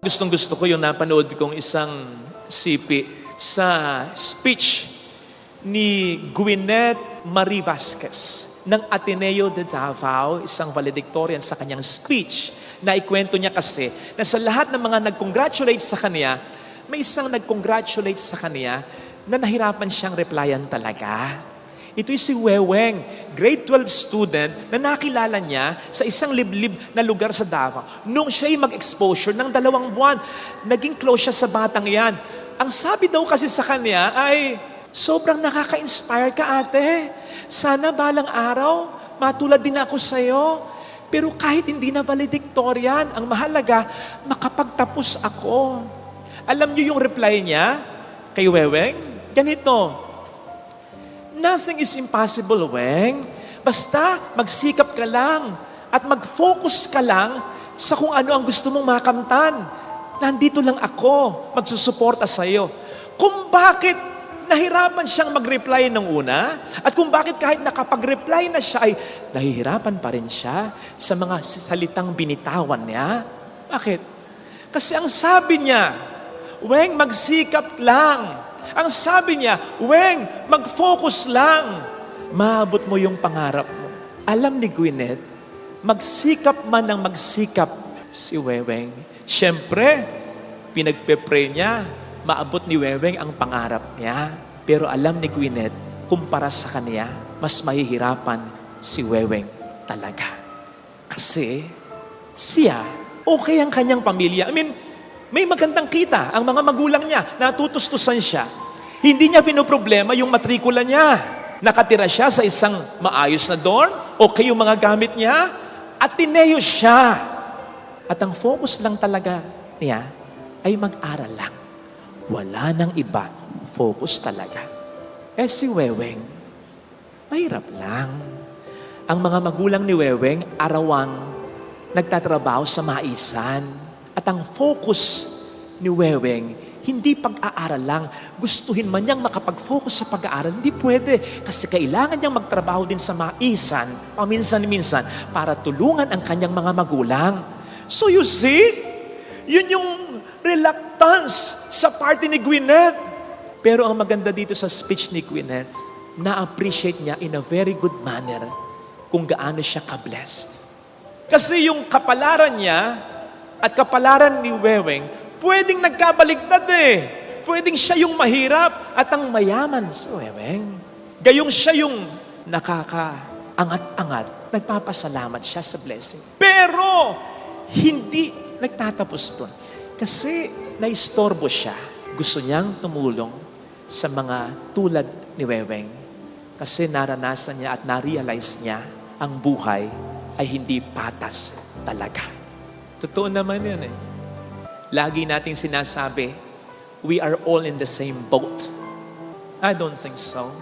Gustong-gusto ko yung napanood kong isang sipi sa speech ni Gwyneth Marie Vasquez ng Ateneo de Davao, isang valedictorian sa kanyang speech. Na ikwento niya kasi na sa lahat ng mga nag-congratulate sa kanya, may isang nag-congratulate sa kanya na nahirapan siyang replyan talaga. Ito'y si Weweng, grade 12 student na nakilala niya sa isang liblib na lugar sa Davao. Nung siya'y mag-exposure ng 2 buwan, naging close siya sa batang yan. Ang sabi daw kasi sa kanya ay, sobrang nakaka-inspire ka ate. Sana balang araw, matulad din ako sa'yo. Pero kahit hindi na valedictorian, ang mahalaga, makapagtapos ako. Alam niyo yung reply niya kay Weweng? Ganito, nothing is impossible, Weng. Basta magsikap ka lang at mag-focus ka lang sa kung ano ang gusto mong makamtan. Nandito lang ako, magsusuporta sa iyo. Kung bakit nahirapan siyang mag-reply nung una at kung bakit kahit nakapag-reply na siya ay nahihirapan pa rin siya sa mga salitang binitawan niya. Bakit? Kasi ang sabi niya, Weng, magsikap lang. Ang sabi niya, Weng, mag-focus lang. Maabot mo yung pangarap mo. Alam ni Gwyneth, magsikap man ng magsikap si Weweng. Siyempre, pinagpe-pray niya, maabot ni Weweng ang pangarap niya. Pero alam ni Gwyneth, kumpara sa kanya, mas mahihirapan si Weweng talaga. Kasi siya, okay ang kanyang pamilya. May magandang kita ang mga magulang niya, natutustusan siya. Hindi niya pinoproblema yung matrikula niya. Nakatira siya sa isang maayos na dorm, okay yung mga gamit niya, Ateneo siya. At ang focus lang talaga niya ay mag-aral lang. Wala nang iba, focus talaga. Si Weweng, mahirap lang. Ang mga magulang ni Weweng, arawang nagtatrabaho sa maisan. At ang focus ni Weweng, hindi pag-aaral lang. Gustuhin man niyang makapag-focus sa pag-aaral, hindi pwede. Kasi kailangan niyang magtrabaho din sa maisan, paminsan-minsan, para tulungan ang kanyang mga magulang. So you see, yun yung reluctance sa party ni Gwyneth. Pero ang maganda dito sa speech ni Gwyneth, na-appreciate niya in a very good manner kung gaano siya ka-blessed. Kasi yung kapalaran niya, at kapalaran ni Weweng, pwedeng nagkabaligtad eh. Pwedeng siya yung mahirap at ang mayaman si Weweng. Gayong siya yung nakakaangat-angat. Nagpapasalamat siya sa blessing. Pero, hindi nagtatapos doon. Kasi naistorbo siya. Gusto niyang tumulong sa mga tulad ni Weweng. Kasi naranasan niya at na-realize niya ang buhay ay hindi patas talaga. Totoo naman yan eh. Lagi nating sinasabi, we are all in the same boat. I don't think so.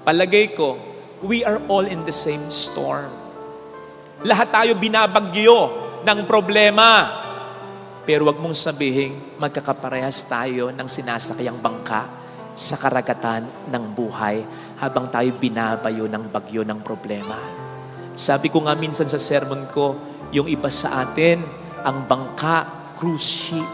Palagay ko, we are all in the same storm. Lahat tayo binabagyo ng problema. Pero wag mong sabihin, magkakaparehas tayo ng sinasakayang bangka sa karagatan ng buhay habang tayo binabayo ng bagyo ng problema. Sabi ko nga minsan sa sermon ko, yung iba sa atin, ang bangka, cruise ship.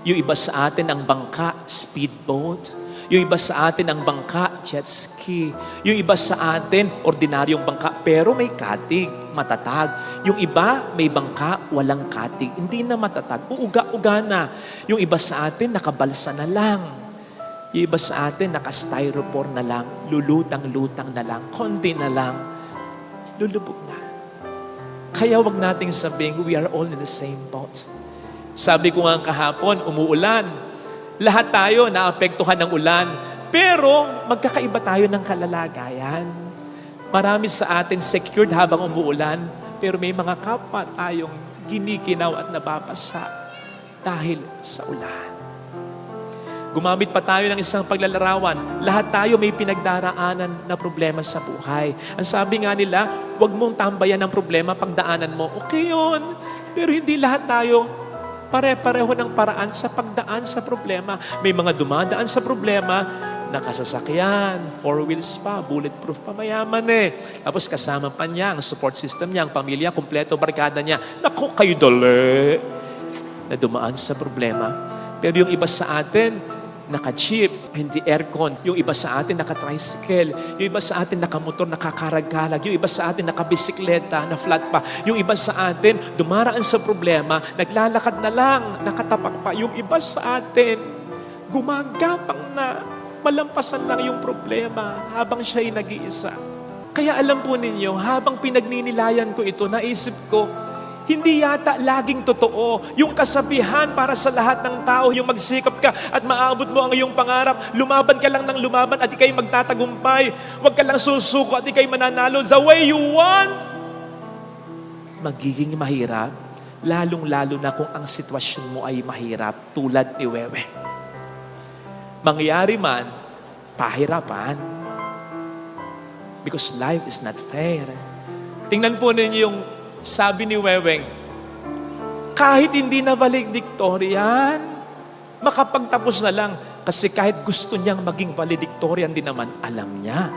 Yung iba sa atin, ang bangka, speedboat. Yung iba sa atin, ang bangka, jet ski. Yung iba sa atin, ordinaryong bangka, pero may katig, matatag. Yung iba, may bangka, walang katig, hindi na matatag. Uuga-uga na. Yung iba sa atin, nakabalsa na lang. Yung iba sa atin, naka-styrofoam na lang. Lulutang-lutang na lang. Konti na lang. Lulubog na. Kaya wag nating sabihin, we are all in the same boat. Sabi ko nga kahapon, umuulan. Lahat tayo naapektuhan ng ulan. Pero magkakaiba tayo ng kalalagayan. Marami sa atin secured habang umuulan. Pero may mga kapwa tayong ginikinaw at nababasa dahil sa ulan. Gumamit pa tayo ng isang paglalarawan. Lahat tayo may pinagdaraanan na problema sa buhay. Ang sabi nga nila, huwag mong tambayan ng problema pagdaanan mo. Okay yun. Pero hindi lahat tayo pare-pareho ng paraan sa pagdaan sa problema. May mga dumadaan sa problema, nakasasakyan, 4 wheels pa, bulletproof pa, mayaman eh. Tapos kasama pa niya, ang support system niya, ang pamilya, kumpleto, barkada niya. Naku, kayo dali. na dumaan sa problema. Pero yung iba sa atin, naka-jeep, hindi aircon. Yung iba sa atin, naka-tricycle. Yung iba sa atin, naka-motor, nakakarag-karag. Yung iba sa atin, naka-bisikleta, na flat pa. Yung iba sa atin, dumaraan sa problema, naglalakad na lang, nakatapak pa. Yung iba sa atin, gumagapang na, malampasan lang yung problema habang siya'y nag-iisa. Kaya alam po ninyo, habang pinagninilayan ko ito, naisip ko, hindi yata laging totoo yung kasabihan para sa lahat ng tao, yung magsikap ka at maabot mo ang iyong pangarap. Lumaban ka lang ng lumaban at ikay magtatagumpay. Huwag ka lang susuko at ikay mananalo the way you want. Magiging mahirap, lalong-lalo na kung ang sitwasyon mo ay mahirap tulad ni Wewe. Mangyari man, pahirapan. Because life is not fair. Tingnan po ninyo yung sabi ni Weweng, kahit hindi na valedictorian, makapagtapos na lang. Kasi kahit gusto niyang maging valedictorian din naman, alam niya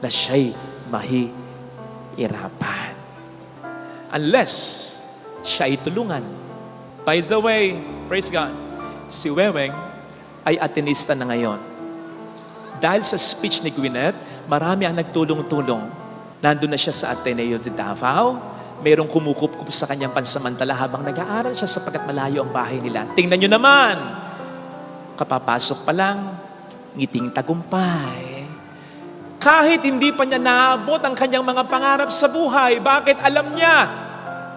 na siya'y mahihirapan. Unless siya'y tulungan. By the way, praise God, si Weweng ay Atenista na ngayon. Dahil sa speech ni Gwyneth, marami ang nagtulong-tulong. Nandun na siya sa Ateneo de Davao. Merong kumukup-kup sa kanyang pansamantala habang nag-aaral siya sapagkat malayo ang bahay nila. Tingnan nyo naman, kapapasok pa lang, ngiting tagumpay. Kahit hindi pa niya naabot ang kanyang mga pangarap sa buhay, bakit alam niya?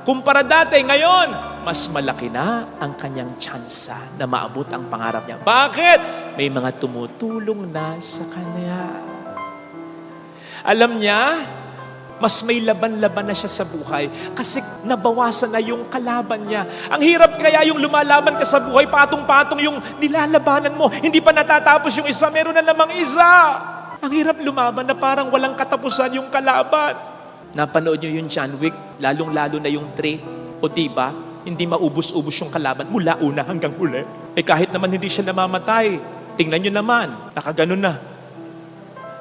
Kumpara dati, ngayon, mas malaki na ang kanyang tsansa na maabot ang pangarap niya. Bakit? May mga tumutulong na sa kanya. Alam niya, mas may laban-laban na siya sa buhay kasi nabawasan na yung kalaban niya. Ang hirap kaya yung lumalaban ka sa buhay, patong-patong yung nilalabanan mo. Hindi pa natatapos yung isa, meron na namang isa. Ang hirap lumaban na parang walang katapusan yung kalaban. Napanood nyo yung John Wick, lalong-lalo na yung 3. O diba, hindi maubos-ubos yung kalaban mula una hanggang huli. Eh kahit naman hindi siya namamatay, tingnan nyo naman, nakaganon na.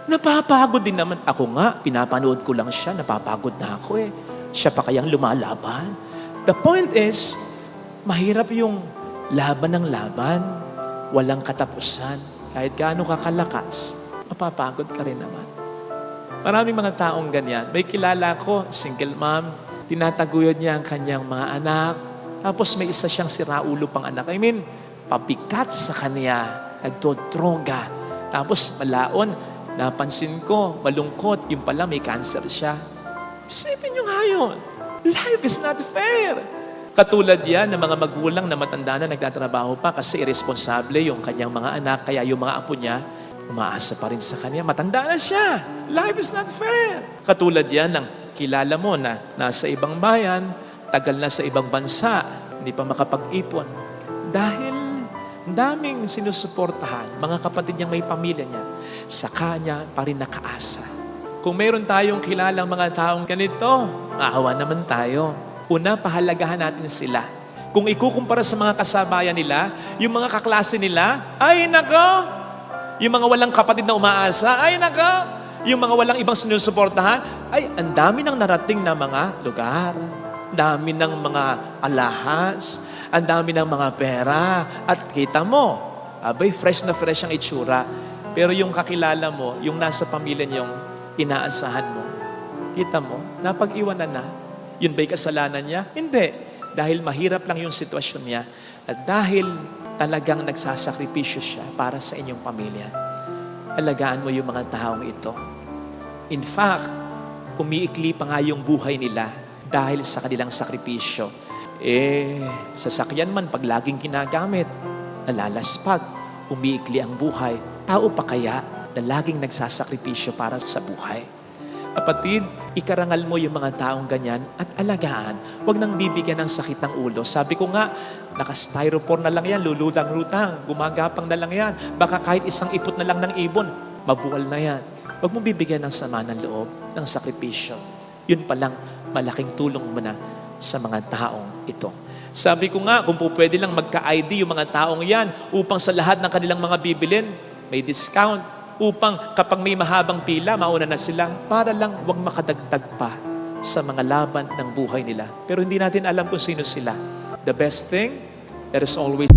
Napapagod din naman. Ako nga, pinapanood ko lang siya, napapagod na ako eh. Siya pa kayang lumalaban. The point is, mahirap yung laban ng laban, walang katapusan. Kahit gaano kakalakas, mapapagod ka rin naman. Maraming mga taong ganyan. May kilala ko, single mom, tinataguyod niya ang kanyang mga anak, tapos may isa siyang siraulo pang anak. I mean, pabigat sa kanya, nagdodroga. Tapos malaon, napansin ko, malungkot, yung pala may cancer siya. Isipin nyo nga yun. Life is not fair. Katulad yan ng mga magulang na matanda na nagtatrabaho pa kasi irresponsable yung kanyang mga anak, kaya yung mga apo niya, umaasa pa rin sa kanya. Matanda na siya. Life is not fair. Katulad yan ng kilala mo na nasa ibang bayan, tagal na sa ibang bansa, hindi pa makapag-ipon. Dahil ang daming sinusuportahan, mga kapatid niyang may pamilya niya, sa kanya pa rin nakaasa. Kung mayroon tayong kilalang mga taong ganito, maawa naman tayo. Una, pahalagahan natin sila. Kung ikukumpara sa mga kasabayan nila, yung mga kaklase nila, ay nako! Yung mga walang kapatid na umaasa, ay nako! Yung mga walang ibang sinusuportahan, ay ang dami ng narating na mga lugar. Dami ng mga alahas, ang dami ng mga pera, at kita mo, abay, fresh na fresh ang itsura. Pero yung kakilala mo, yung nasa pamilya niyong inaasahan mo, kita mo, napag-iwanan na. Yun ba'y kasalanan niya? Hindi. Dahil mahirap lang yung sitwasyon niya, at dahil talagang nagsasakripisyo siya para sa inyong pamilya, alagaan mo yung mga taong ito. In fact, umiikli pa nga yung buhay nila dahil sa kanilang sakripisyo. Sasakyan man pag laging ginagamit, nalalaspag, umiikli ang buhay. Tao pa kaya na laging nagsasakripisyo para sa buhay? Kapatid, ikarangal mo yung mga taong ganyan at alagaan. Huwag nang bibigyan ng sakit ng ulo. Sabi ko nga, naka-styrofoam na lang yan, lulutang-lutang, gumagapang na lang yan. Baka kahit isang ipot na lang ng ibon, mabuwal na yan. Huwag mong bibigyan ng sama ng loob, ng sakripisyo. Yun palang malaking tulong mo na sa mga taong ito. Sabi ko nga, kung po pwede lang magka-ID yung mga taong yan upang sa lahat ng kanilang mga bibilin, may discount. Upang kapag may mahabang pila, mauna na sila para lang wag makadagdag pa sa mga laban ng buhay nila. Pero hindi natin alam kung sino sila. The best thing, Let us always